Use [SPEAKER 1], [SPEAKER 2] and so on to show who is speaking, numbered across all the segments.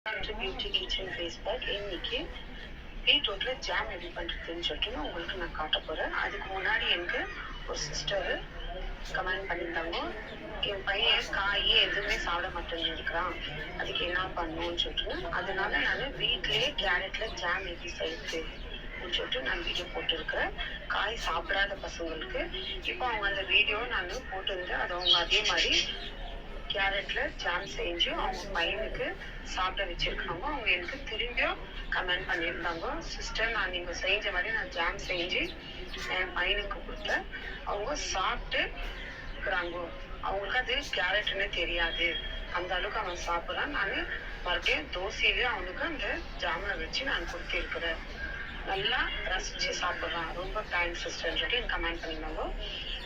[SPEAKER 1] Beauty kitchen Facebook இன்னைக்கு பீட்ரூட்ல jam எப்படி பண்ணுறதுன்னு சொல்லிட்டு உங்களுக்கு நான் காட்ட போகிறேன். அதுக்கு முன்னாடி எனக்கு ஒரு சிஸ்டர் கமெண்ட் பண்ணியிருந்தாங்க, என் பையன் காய் எதுவுமே சாப்பிட மாட்டேன்னு இருக்கிறான், அதுக்கு என்ன பண்ணணும்னு சொல்லிட்டு. அதனால நான் வீட்டிலேயே கேரட்ல ஜாம் எப்படி செய்யுது சொல்லிட்டு நான் வீடியோ போட்டிருக்கிறேன் காய் சாப்பிடாத பசங்களுக்கு. இப்போ அவங்க அந்த வீடியோ நான் போட்டிருந்தேன். அது அவங்க அதே மாதிரி கேரட்ல ஜாம் செஞ்சு அவங்க பையனுக்கு சாப்பிட வச்சிருக்காங்க. அவங்க எனக்கு திரும்பியும் கமெண்ட் பண்ணியிருந்தாங்க, சிஸ்டர் நான் நீங்க செஞ்ச மாதிரி நான் ஜாம் செஞ்சு என் பையனுக்கு கொடுத்தேன், அவங்க சாப்பிட்டு இருக்கிறாங்க, அவங்களுக்கு அது கேரட்னு தெரியாது, அந்த அளவுக்கு அவன் சாப்பிட்றான். நான் மறுபடியும் தோசையிலேயே அவனுக்கு அந்த ஜாமை வச்சு நான் கொடுத்திருக்கிறேன், நல்லா ரசிச்சு சாப்பிட்றான், ரொம்ப தேங்க்ஸ் சிஸ்டர்ன்னு சொல்லிட்டு எனக்கு கமெண்ட் பண்ணியிருந்தாங்க.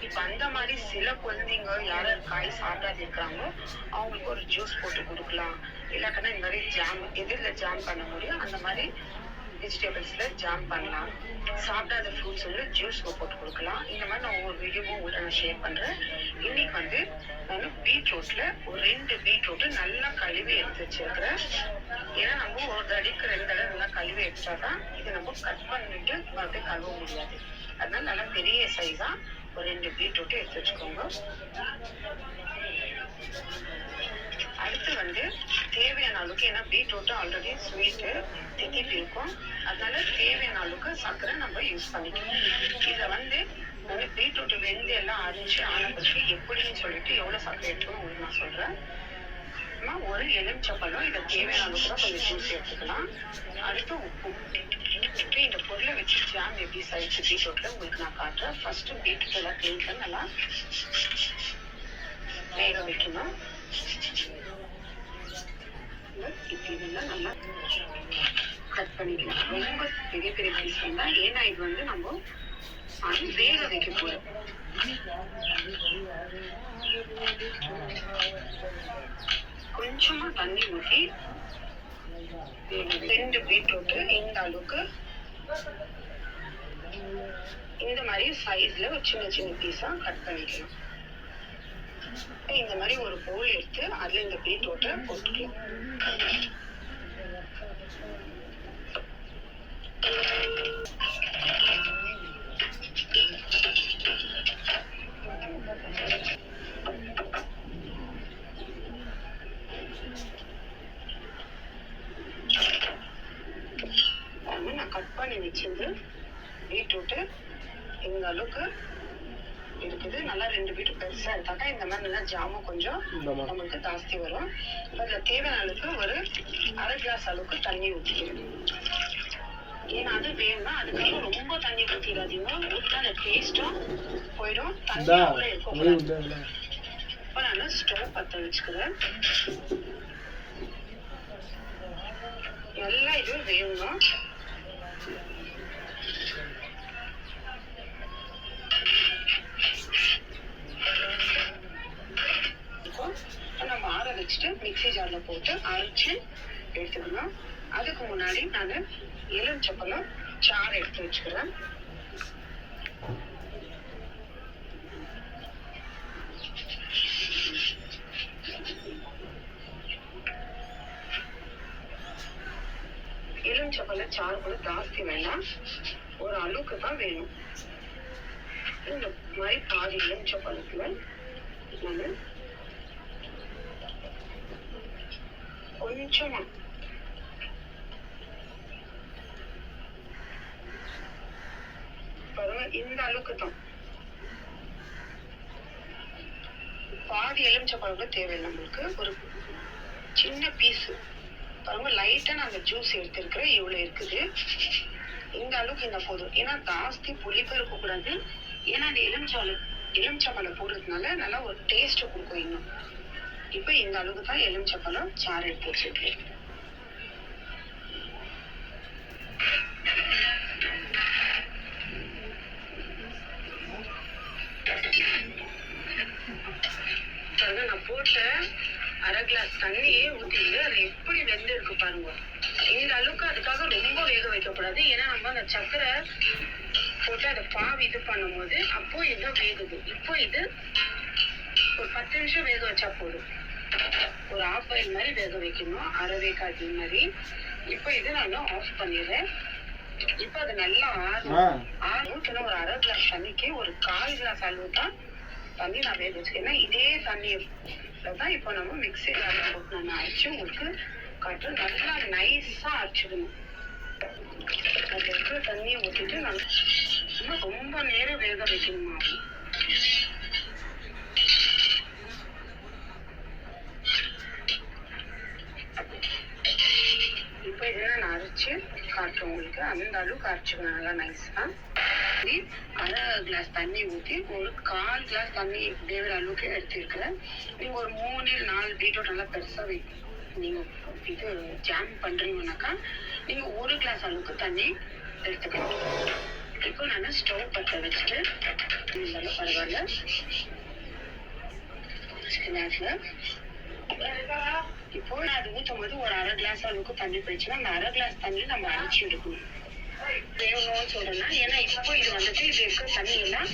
[SPEAKER 1] இப்போ அந்த மாதிரி சில குழந்தைங்க யாராவது காய் சாப்பிடாது இருக்கிறாங்களோ அவங்களுக்கு ஒரு ஜூஸ் போட்டு கொடுக்கலாம், இல்லாக்கன்னா இந்த மாதிரி ஜாம் எதிரில் ஜாம் பண்ண முடியும் அந்த மாதிரி வெஜிடபிள்ஸ்ல ஜாம் பண்ணலாம், சாப்பிடாத ஃப்ரூட்ஸ் வந்து ஜூஸ் போட்டு கொடுக்கலாம். இந்த மாதிரி நான் ஒவ்வொரு வீடியோவும் உங்கள்கிட்ட நான் ஷேர் பண்றேன். இன்னைக்கு நான் பீட்ரூட்ல ஒரு 2 பீட்ரூட் நல்லா கழுவி எடுத்து வச்சிருக்கிறேன். ஏன்னா நம்ம ஒரு தடிக்கு 2 தடவை நல்லா கழுவி எடுத்தாதான் இதை நம்ம கட் பண்ணிட்டு மறுபடியும் கழுவ முடியாது. அதனால நல்லா பெரிய சைஸா ஒரு 2 பீட்ரூட் எடுத்து வச்சுக்கோங்க. அடுத்து தேவையான அளவுக்கு, ஏன்னா பீட்ரூட் ஆல்ரெடி ஸ்வீட்டு திக்கிட்டு இருக்கும், அதனால தேவையான அளவுக்கு சர்க்கரை நம்ம யூஸ் பண்ணிக்கலாம். இதை பீட்ரூட் வெந்து எல்லாம் அரிஞ்சு ஆன பிறகு எப்படின்னு சொல்லிட்டு எவ்வளவு சர்க்கரை எடுத்துக்கணும் உங்களுக்கு நான் சொல்றேன். ஒரு எலுமிச்சப்பழம், இதை தேவையான அளவுக்கு தான் கொஞ்சம் ஜூஸ் எடுத்துக்கலாம். அடுத்து உப்பு. இந்த பொருளை வச்சு ஜாம் எப்படி சைஸ் பீட்ரூட்ல உங்களுக்கு நான் காட்டுறேன். ஃபர்ஸ்ட் பீட்ரூட் எல்லாம் கிளீன் பண்ணி நல்லா வேக வைக்கணும். இப்படி இதெல்லாம் நல்லா கட் பண்ணிக்கலாம். ரொம்ப பெரிய பெரிய பீஸ் வேண்டாம், ஏன்னா இது நம்ம வேக வைக்க போறோம். கொஞ்சமா தண்ணி ஊற்றி 2 பீட்ரூட் இந்த அளவுக்கு இந்த மாதிரி சைஸ்ல ஒரு சின்ன சின்ன பீஸா கட் பண்ணிக்கலாம். இந்த மாதிரி ஒரு பவுல் எடுத்து அதுல இந்த பீட்ரூட்டை போட்டுக்கலாம். நான் கட் பண்ணி வச்சிருந்து பீட்ரூட்டு இந்த அளவுக்கு இருக்குது. நல்லா 2 பீட்ரூட் பெருசா எடுத்தாக்கா இந்த மாதிரி நல்லா ஜாமும் கொஞ்சம் நமக்கு ஜாஸ்தி வரும். அதுல தேவையான அளவுக்கு ஒரு 1/2 கிளாஸ் அளவுக்கு தண்ணி ஊற்றிக்கிறேன். ஏன்னா அது வேணும்னா அதுக்காக ரொம்ப தண்ணி ஊற்றிடாதீங்க, ஊற்றா அந்த டேஸ்டும் போயிடும், தண்ணி அவ்வளோ இருக்கக்கூடாது. இப்போ நான் ஸ்டவ் பற்ற வச்சுக்கிறேன். நல்லா இது வேணும். நம்ம ஆற வச்சுட்டு மிக்சி ஜார்ல போட்டு அரைச்சு எடுத்துக்கணும். அதுக்கு முன்னாடி நான் எலுமிச்சப்பழம் சாறு எடுத்து வச்சுக்கிறேன். எலுமிச்சப்பழ சாறு கூட ஜாஸ்தி வேண்டாம், ஒரு அளவுக்கு தான் வேணும். இந்த மாதிரி பாதி எலுமிச்சப்பழத்துல நான் கொஞ்சமா இந்த அளவுக்கு தான், பாதி எலுமிச்சப்பழம் தேவையில்லை நம்மளுக்கு, ஒரு சின்ன பீஸ் பாருங்க. லைட்டா நான் அந்த ஜூஸ் எடுத்திருக்கிறேன், இவ்வளவு இருக்குது, இந்த அளவுக்கு இந்த போதும். ஏன்னா ஜாஸ்தி புளிப்பு இருக்கக்கூடாது, ஏன்னா அந்த எலுமிச்சப்பழம் போடுறதுனால நல்லா ஒரு டேஸ்ட் கொடுக்கும் இன்னும். இப்ப இந்த அளவுக்கு தான் எலுமிச்சப்பழம் சாறு எடுத்து வச்சிருக்கேன். நான் போட்ட 1/2 கிளாஸ் தண்ணியே ஊற்றிட்டு அது எப்படி வெந்து இருக்கு பாருங்க. இந்த அளவுக்கு அதுக்காக ரொம்ப வேக வைக்கக்கூடாது, ஏன்னா நம்ம அந்த சர்க்கரை போட்டு அதை பாவி இது பண்ணும் போது அப்போ இதான் வேகுது. இப்போ இது ஒரு 10 நிமிஷம் வேக வச்சா போதும். ஒரு half boil மாதிரி வேக வைக்கணும், அரை வேக்காடு மாதிரி. இப்போ இது நான் ஆஃப் பண்ணிடுறேன். இப்போ அது நல்லா ஊற்றணும். ஒரு அரை கிளாஸ் தண்ணிக்கு ஒரு 1/4 கிளாஸ் அளவு தான் தண்ணி நான் வேக வச்சுக்கேன். இதே தண்ணியில தான் இப்போ நம்ம மிக்சியில் போட்டு நான் அரைச்சி உங்களுக்கு காட்டு. நல்லா நைஸாக அரைச்சிடணும். அது இருக்கிற தண்ணியை ஊற்றிட்டு நல்லா இன்னும் ரொம்ப நேரம் வேக வைக்கணுமா. இப்போ இதெல்லாம் நான் அரைச்சி காட்டுறேன் உங்களுக்கு. அந்த அளவுக்கு அரைச்சிக்கணும் நல்லா நைஸாக. அரை கிளாஸ் தண்ணி ஊற்றி ஒரு 1/4 கிளாஸ் தண்ணி வேகிற அளவுக்கு எடுத்துருக்கிறேன். நீங்கள் ஒரு 3-4 பீட்ரூட் நல்லா பெருசாக நீங்கள் இது ஜாம் பண்ணுறீங்கன்னாக்கா நீங்கள் 1 கிளாஸ் அளவுக்கு தண்ணி எடுத்துக்கணும். இப்போ நான் ஸ்டவ் பற்ற வச்சுட்டு இருந்தாலும் பரவாயில்ல இப்போ நான் அது ஊற்றும் போது ஒரு அரை கிளாஸ் அளவுக்கு தண்ணி போயிடுச்சுன்னா அந்த அரை கிளாஸ் தண்ணி நம்ம அரைச்சி எடுக்கணும். வேணும்னு சொல்றேன்னா ஏன்னா இப்போ இது வந்துட்டு இது இருக்க தண்ணி எல்லாம்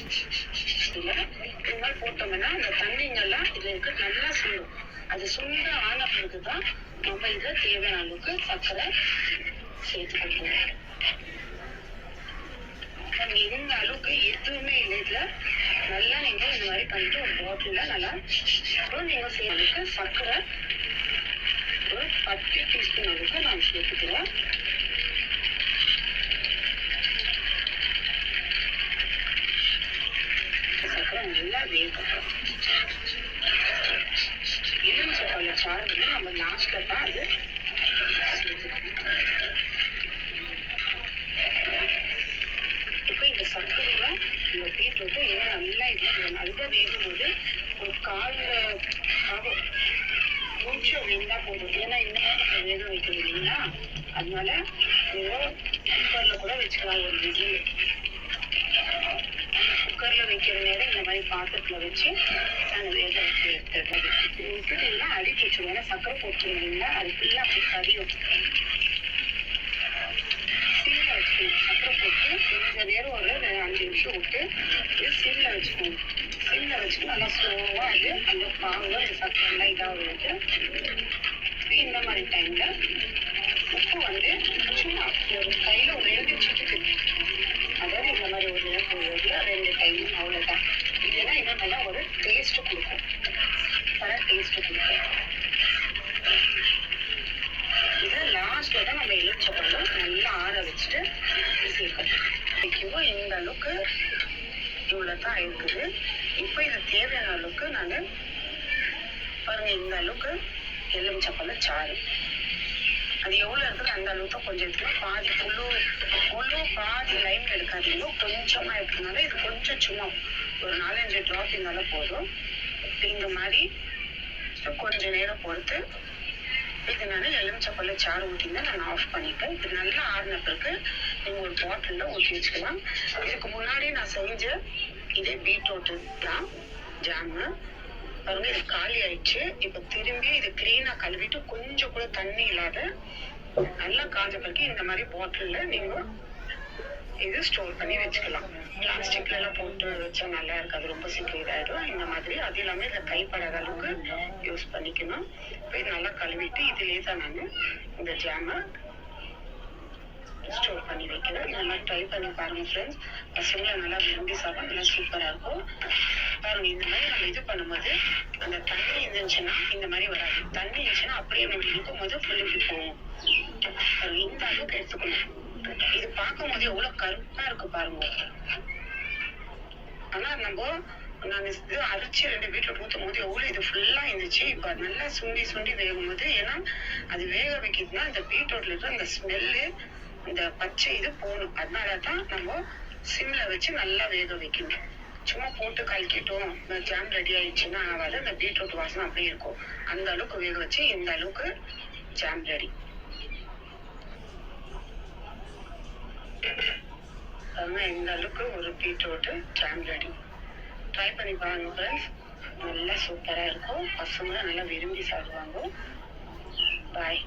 [SPEAKER 1] இல்லை இது மாதிரி போட்டோம்னா அந்த தண்ணிங்கெல்லாம் இதுல இருக்க நல்லா சுண்டும். அது சுண்ட ஆன பிறகுதான் நம்ம இதுல தேவையான அளவுக்கு சர்க்கரை சேர்த்துக்கணும். இந்த அளவுக்கு எதுவுமே இல்லை இதுல. நல்லா நீங்க இந்த மாதிரி பண்ணிட்டு ஒரு பாட்டில நல்லா அப்புறம் நீங்க செய்ய அளவுக்கு சர்க்கரை ஒரு 10 டீஸ்பூன் அளவுக்கு நான் சேர்த்துக்கிறேன். சர்க்கரை நல்லா வேகும். எலுமிச்சை சாறு வந்து நம்ம லாஸ்ட்ல தான் அது சேர்த்துக்கணும். இப்போ இந்த சர்க்கரையில இந்த பீட்ரூட்டு ஏன் நல்லா இது நல்லா வேகும் போது ஒரு 1/4 ஆகும் கொஞ்சம் வெந்தா போதும். ஏன்னா இந்த மாதிரி நம்ம வேக வைக்கணும் இல்லைங்களா, அதனால நீங்கள் குக்கர்ல கூட வச்சுக்கலாம். ஒரு விசில் குக்கர்ல வைக்கிற நேரம் இந்த மாதிரி பாத்திரத்துல வச்சு நாங்கள் வேக வச்சு எடுத்துடுறது. விட்டுட்டீங்கன்னா அடி பிடிச்சிடும். ஏன்னா சர்க்கரை போட்டுருந்தீங்கன்னா அது ஃபுல்லாக அப்படி கறி வச்சுக்கலாம். சிம்ல வச்சுக்கணும். சர்க்கரை போட்டு கொஞ்ச நேரம் ஒரு 5 நிமிஷம் விட்டு இது சிம்ல வச்சுக்கணும். சிம்ல வச்சுட்டு நல்லா ஸ்லோவாக அது அந்த பாங்க சர்க்கரை எல்லாம் இதாக இந்த மாதிரி டைம்ல உப்பு வந்து சும்மா ஒரு கையில ஒரு 2 சிட்டுக்கு, அதாவது இந்த மாதிரி ஒரு 2 டைம் அவ்வளோதான். இதுனா இன்னும் நல்லா ஒரு டேஸ்ட் கொடுக்கும். டேஸ்ட் கொடுக்கும். இது லாஸ்ட்ல தான் நம்ம எலுமிச்சப்பழம் நல்லா ஆற வச்சுட்டு சேர்க்கணும். வைக்கவோ இந்த அளவுக்கு இவ்வளோதான் இருக்குது. இப்போ இது தேவையான அளவுக்கு நான் பாருங்க இந்த அளவுக்கு எலுமிச்சப்பழம் சாறு அது எவ்வளோ இருக்குது அந்த அளவுக்கு தான் கொஞ்சம் எடுத்துக்கலாம். பாதி முழு பாதி லைம் எடுக்காதீங்க. கொஞ்சமாக எடுக்கனால இது கொஞ்சம் சும்மா ஒரு 4-5 ட்ராப் இருந்தாலும் போதும். இந்த மாதிரி கொஞ்ச நேரம் பொறுத்து இது நான் எலுமிச்சப்பழம் சாறு ஊற்றினா நான் ஆஃப் பண்ணிட்டேன். இது நல்லா ஆறின பிறகு நீங்கள் ஒரு பாட்டிலில் ஊற்றி வச்சுக்கலாம். இதுக்கு முன்னாடி நான் செஞ்ச இதே பீட்ரூட்டு தான் ஜாமு பாருங்க. இது காலி ஆயிடுச்சு. இப்போ திரும்பி இது கிளீனா கழுவிட்டு கொஞ்சம் கூட தண்ணி இல்லாத நல்லா காஞ்ச பிறகு இந்த மாதிரி பாட்டில்ல நீங்க இது ஸ்டோர் பண்ணி வச்சுக்கலாம். பிளாஸ்டிக்ல எல்லாம் போட்டு வச்சா நல்லா இருக்காது, ரொம்ப சீக்கிரம் இதாயிடும். இந்த மாதிரி அது எல்லாமே இதை கைப்படாத அளவுக்கு யூஸ் பண்ணிக்கணும். இப்போ இது நல்லா கழுவிட்டு இதுலேயே தான் நான் இந்த ஜாமை ஸ்டோர் பண்ணி வைக்கிறேன். இந்த மாதிரி ட்ரை பண்ணி பாருங்க ஃப்ரெண்ட்ஸ். பசங்களை நல்லா விரும்பி சாப்பிட நல்லா சூப்பராக இருக்கும். பாருங்க இந்த மாதிரி நம்ம இது பண்ணும்போது அந்த தண்ணி இருந்துச்சுன்னா இந்த மாதிரி வராது. தண்ணி இருந்துச்சுன்னா அப்படியே நம்ம இருக்கும் போது புளிஞ்சு போகும். இந்த அளவுக்கு எடுத்துக்கணும். இது பார்க்கும் போது எவ்வளவு கருப்பா இருக்கு பாருங்க. ஆனா நான் இது அரைச்சி 2 பீட்ரூட் ஊற்றும் போது எவ்வளவு இது ஃபுல்லா இருந்துச்சு. இப்ப நல்லா சுண்டி வேகும் போது ஏன்னா அது வேக வைக்கிறதுனா இந்த பீட்ரூட்ல இருக்கிற அந்த ஸ்மெல்லு இந்த பச்சை இது போகணும். அதனாலதான் நம்ம சிம்ல வச்சு நல்லா வேக வைக்கணும். சும்மா போட்டு கலக்கிட்டோம் ஜாம் ரெடி ஆயிடுச்சுன்னா ஆகாது. அந்த பீட்ரூட் வாசனை அப்படியே இருக்கும். அந்த அளவுக்கு வேக வச்சு இந்த அளவுக்கு ஜாம் ரெடி. இந்த அளவுக்கு ஒரு பீட்ரூட் ஜாம் ரெடி. ட்ரை பண்ணி பாருங்க ஃப்ரெண்ட்ஸ். நல்லா சூப்பரா இருக்கும். பசங்க நல்லா விரும்பி சாப்பிடுவாங்க. பாய்.